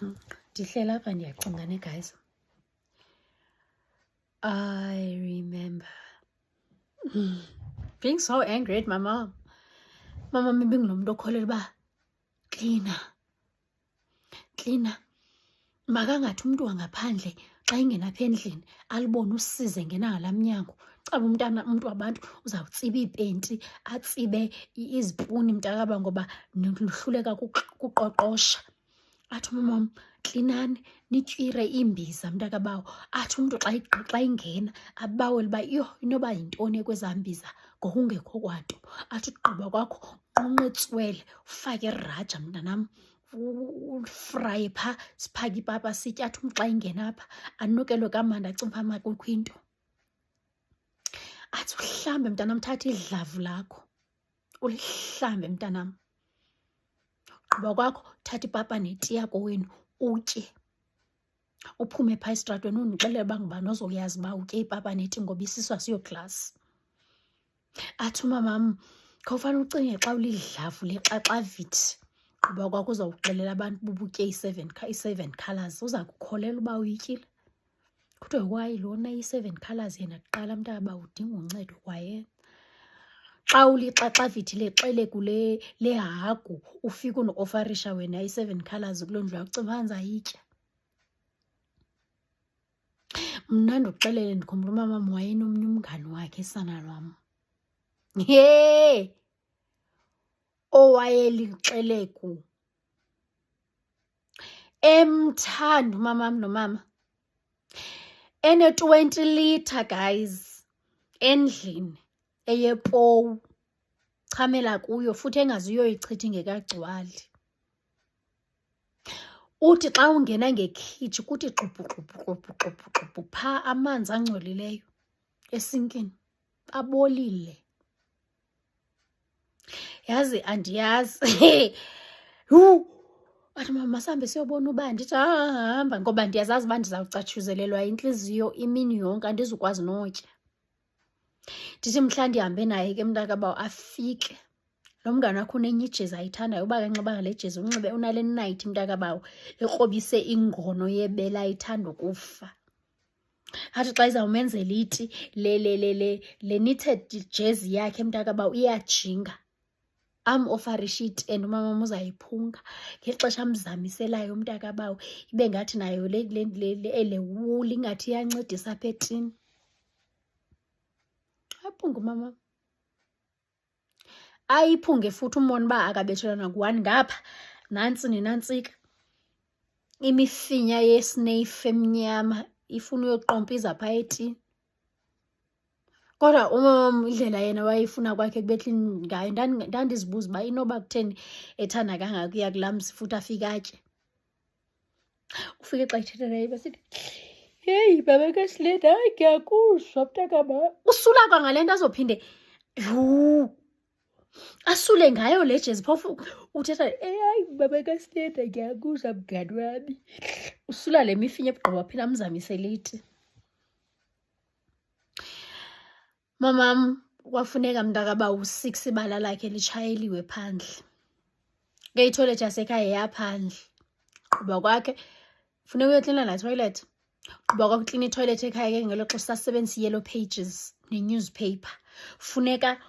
Ndihlela apha ndiyacingane guys. I remember being so angry at my mom. Mama ibingunomuntu okholelwa uba cleaner makangathi umntu wangaphandle xa ingena apha endlini alibone usize ngena ngala mnyango. Caba umntu wabantu uzawutsiba iipenti, atsibe izipuni mntakaba ngoba nihluleka kuqoqosha. Athi umamam klinani nityire iimbiza mntakabawo. Athi umntu xa ingena abawele uba yho inoba yintoni kwezaa mbiza ngokungekho kwanto. Athi ugqiba kwakho unqunqe itswele ufake iraja mntanam ufraye phaa siphake ipapa sitya. Athi umntu xa ingena apha anukelwe kamandi acinga phaa makukho into. Athi uhlambe mntanam, thatha idlavu lakho ulihlambe mntanam. Ugqiba kwakho thatha ipapa netiya kowenu utye. Uphume phaa esitratweni undixelele uba ngubani ozoyazi uba utye ipapa neti ngoba isiswa siyoklasi. Athi umamam khawufane ucinge xa ulidlavu lexaxavithi. Ugqiba kwakho uzawuxelela abantu bubutye i-7 colours. Uza kukholela uba uyityile. Kuthiwe wayi lona i-7 colours yena kuqala mntaba udinga uncedo kwayena. Xa ulixaxavithi lexeleku lehagu ufike unofarisha wena i-7 colours kuloo ndlu yakho, ucinga uba ndizayitya. Mna ndikuxelele ndikhumbula umamam wayenomnye umngani wakhe sana lwam. Owayelixeleku emthanda umamam nomama. Ene-20 litre guys endlini eyepowu, chamela kuyo futhi engazuyoyichitha ingekagcwali. Uthi xa ungena ngekhitshi kuthi xubhu phaa amanzi angcolileyo esinkini abolile. Yazi andiyazi athi mama masihambe siyobona uba, ndithi hamba ngoba ndiyazazi uba ndizawucatshuzelelwa intliziyo imini yonke andizukwazi notya. Ndithi mhla ndihambe naye ke mntakabawo afike lo mngani wakho unenye ijezi ayithandayo uba kanxiba ngale jezi unxibe unale nayithi mntakabawo ekrobise ingono yebele ayithanda ukufa. Athi xa izawumenzela iti le knitted jezi yakhe mntakabawo iyajinga. Ofarisha iti and umamam uzayiphunga ngexesha amzamiselayo umntakabawo ibe ngathi nayo le wuli ingathi iyancedisa apha etini. Ayiphunga umamam. Ayiphunge futhi umbone uba akabetshelwa naku-1 ngapha nantsi nenantsika. Imifinya yesneyifu emnyama ifuna uyoqompiza phaa etini. Kodwa umamam indlela yena wayefuna kwakhe kubetlini ngayo ndandizibuza uba inoba kutheni ethanda kangaka ukuya kulaa mzi futhi afike atye. Ufike xa ithetha naye besithi heyi baba kaSiletha, hayi ngiyakuzwa mntakama. Usula kwangale nto azophinde asule ngayo le jezi phofu uthetha hayi baba kaSiletha ngiyakuzwa mngani wami. Usula le mifinya ebugqiba phela amzamisele iti. Mamam kwafuneka mntakabawo u-6 ibala lakhe litshayeliwe phandle. Ke ithoyilethi yasekhaya yeyaphandle. Ugqiba kwakhe funeka uyoklina laa toilet. Ugqiba kwakhe uklina itoyilethi ekhaya ke ngelo xesha sasebenzisa i-Yellow Pages ne-newspaper. Funeka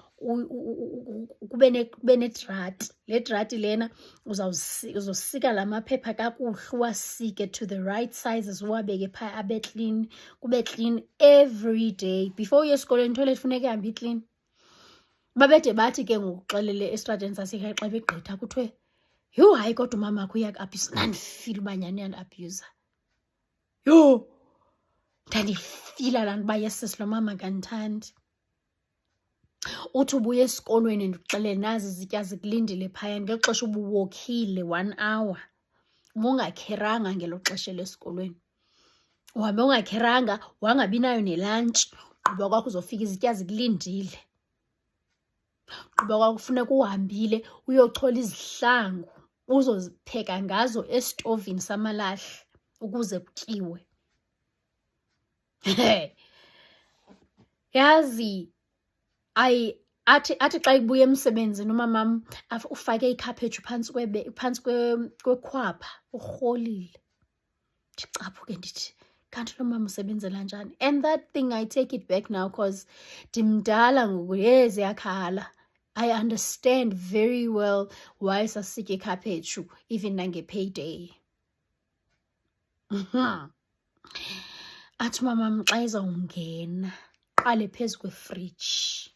kube nedrati. Le drati lena uzosika la maphepha kakuhle uwasike to the right sizes uwabeke phaa abe clean. Kube clean every day. Before uye esikolweni itoilet funeka ihambe iclean. Babede bathi ke ngokuxelele estrateni sasekhaya xa begqitha kuthiwe yho hayi kodwa umamakho uyaku-abhuyuza. Ndandifila uba nyhani uyandi-abhuyuza. Yho ndandifila laa nto uba yes lo mama akandithandi. Uthi ubuya esikolweni ndikuxelele nazi izitya zikulindile phayana ngelo xesha ubuwokhile 1 hour. Ubungakheranga ngelo xesha lesikolweni. Uhambe ungakheranga wangabi nayo nelantshi. Ugqiba kwakho uzofika izitya zikulindile. Ugqiba kwakho kufuneka uhambile uyochola izihlangu uzozipheka ngazo esitovini samalahle ukuze kutyiwe. Yazi athi xa ibuya emsebenzini umamam ufake ikhaphetshu phantsi kwekhwapha urholile. Ndicaphuke ndithi kanti lo mama usebenzela njani. And that thing I take it back now because ndimdala ngoku ziyakhala. I understand very well why sasitya ikhaphetshu even nange-payday. Athi umamam xa izawungena qale phezu kwefriji,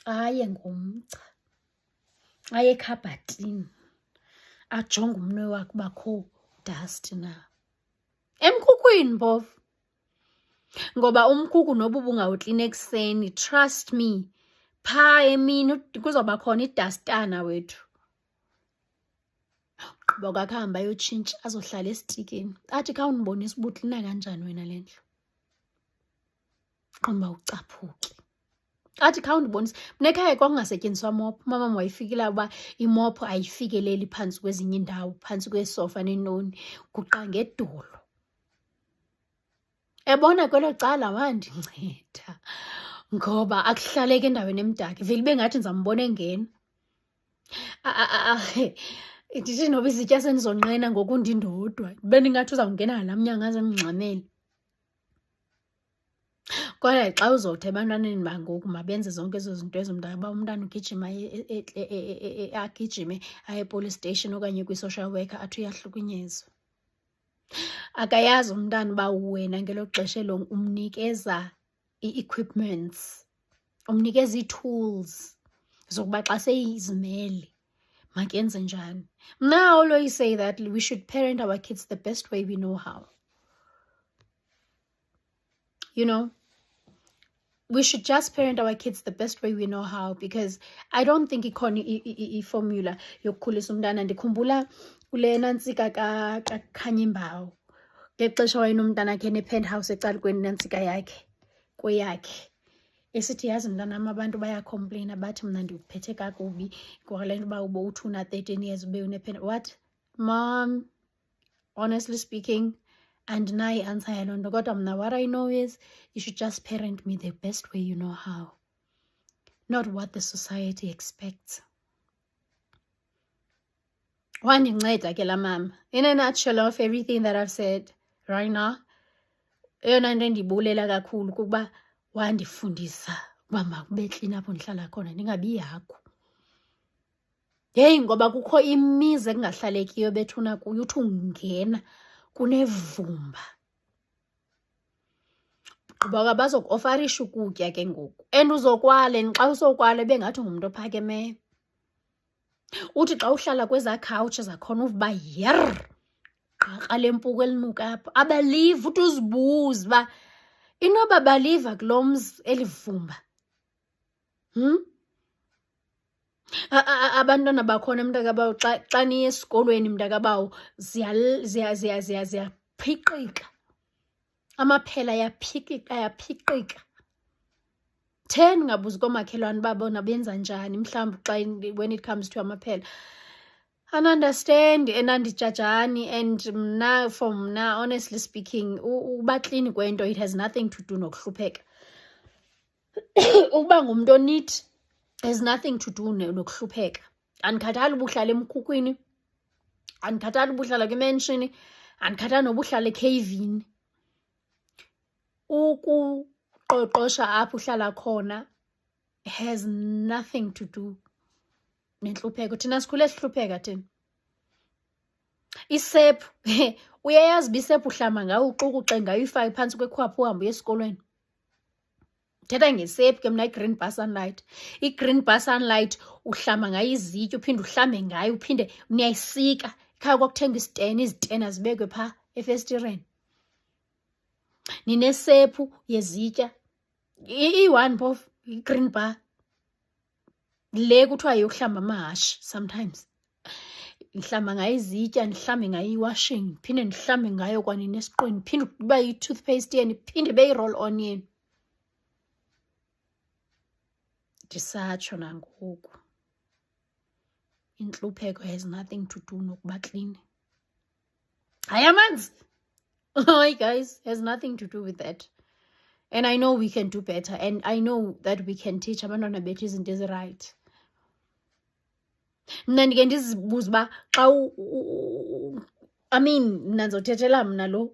aye ngomgca, aye ekhabhatini, ajonge umnwe wakhe uba akho dust na. Emkhukwini mpofu. Ngoba umkhukhu noba ubungawuklini ekuseni, trust me, phaa emini kuzawuba khona idastana wethu. Ugqiba kwakhe ahambe ayotshintsha azohlala esitikini. Athi khawundibonisa uba uklina kanjani wena le ndlu. Qonda uba ucaphuke. Athi khawundibonisa. Mna ekhaya kwakungasetyenziswa mophu. Umamam wayifikela uba imophu ayifikeleli phantsi kwezinye iindawo, phantsi kwesofa nentoni, guqa ngedolo. Ebona kwelo cala wandinceda ngoba akuhlaleki endaweni emdaka. Vele ibe ngathi ndizambona engena. Ndithi noba izitya sendizonqena ngoku ndindodwa, bendingathi uzawungena laa mnyango aze ndingxamele. Kodwa xa uzothi ebantwaneni bangoku mabenze zonke ezo zinto ezo mntaka, umntana ugijima agijime aye epolice station okanye kwi-social worker athi uyahlukunyezwa. Akayazi umntana uba wena ngelo xesha elo umnikeza i-equipments, umnikeza ii-tools zokuba xa seyizimele makenze njani. Mna I always say that we should parent our kids the best way we know how. You know, we should just parent our kids the best way we know how, because I don't think ikhona i-formula yokukhulisa umntana. Ndikhumbula kule nantsika kaKhanyimbawu ngexesha wayenomntana akhe ne-penthouse ecalukweni nantsika yakhe kweyakhe, esithi yazi mntanam abantu bayakhompleyina bathi mna ndikuphethe kakubi kwale nto uba ube uthi una-13 years ube une-penthouse. What? Mom, honestly speaking, andinayo i-answer yaloo nto, kodwa mna what I know is you should just parent me the best way you know how, not what the society expects. Wandinceda ke laa mama. In a nutshell of everything that I've said right now, eyona nto endiyibulela kakhulu kukuba wandifundisa uba makube klini apho ndihlala khona, ndingabi yihagu. Yeyi, ngoba kukho imizi ekungahlalekiyo bethuna kuyo, uthi ungena kunevumba. Ugqiba kwa bazokuofarisha ukutya ke ngoku, and uzokwala, and xa usokwala bengathi ngumntu ophakemeyo. Uthi xa uhlala kwezaa khawutshe zakhona uvuba yerr, qaqa lempuku elinuka apho. Abalive, uthi uzibuze uba inoba baliva kulo mzi eli vumba. Abantwana bakhona mntakabawo xa niye esikolweni mntakabawo ziyaphiqika. Amaphela yaphiqika. Ngabuza koomakhelwane uba bona benza njani mhlawumbi xa when it comes to amaphela. Understand andandijajani, and mna for mna honestly speaking uba klini kwento it has nothing to do nokuhlupheka. Ukuba ngumntu onithi has nothing to do nokuhlupheka. Andikhathali uba uhlala emkhukwini, andikhathali uba uhlala kwimenshini, andikhathali noba uhlala ekheyivini. Ukuqoqosha apho uhlala khona has nothing to do nentlupheko. Thina sikhule sihlupheka thina. Isephu, uyayazi uba isephu uhlamba ngayo, uxukuxe ngayo, uyifake phantsi kwekhwapha uhambe uye esikolweni. Thetha ngesephu ke mna, i-Green Bar Sunlight. I-Green Bar Sunlight uhlamba ngayo izitya, uphinde uhlambe ngayo, uphinde niyayisika. Ekhaya kwakuthenga isiteni, izitena zibekwe phaa efestireni. Ninesephu yezitya. I-one phofu, i-Green Bar. Le kuthiwa yokuhlamba amahashi sometimes. Ndihlamba ngayo izitya, ndihlambe ngayo iwashing, phinde ndihlambe ngayo kwanini esiqwini, phinde uba yi-toothpaste yeni, phinde ibe yi-roll on yeni. Ndisatsho nangoku intlupheko has nothing to do nokuba clean. Hayi amanzi. Hayi guys, has nothing to do with that. And I know we can do better, and I know that we can teach abantwana bethu izinto ezirayithi. Mna ndike ndizibuza uba xa I mean mna ndizothethela mna lo,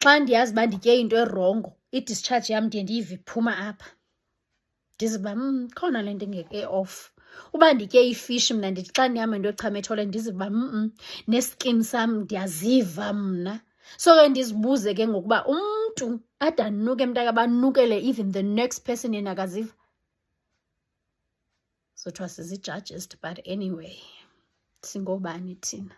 xa ndiyazi uba nditye into erongo, i-discharge yam ndiye ndiyive iphuma apha, ndiziva khona le nto engeke-off. Uba nditye ifishi mna ndithi xa ndihamba ndiyochama etoilet ndiziva neskin sam ndiyaziva mna. So ke ndizibuze ke ngokuba umntu ade anuke mntaka banukele even the next person yena akaziva. Sothiwa sizi-judges, but anyway, singobani thina?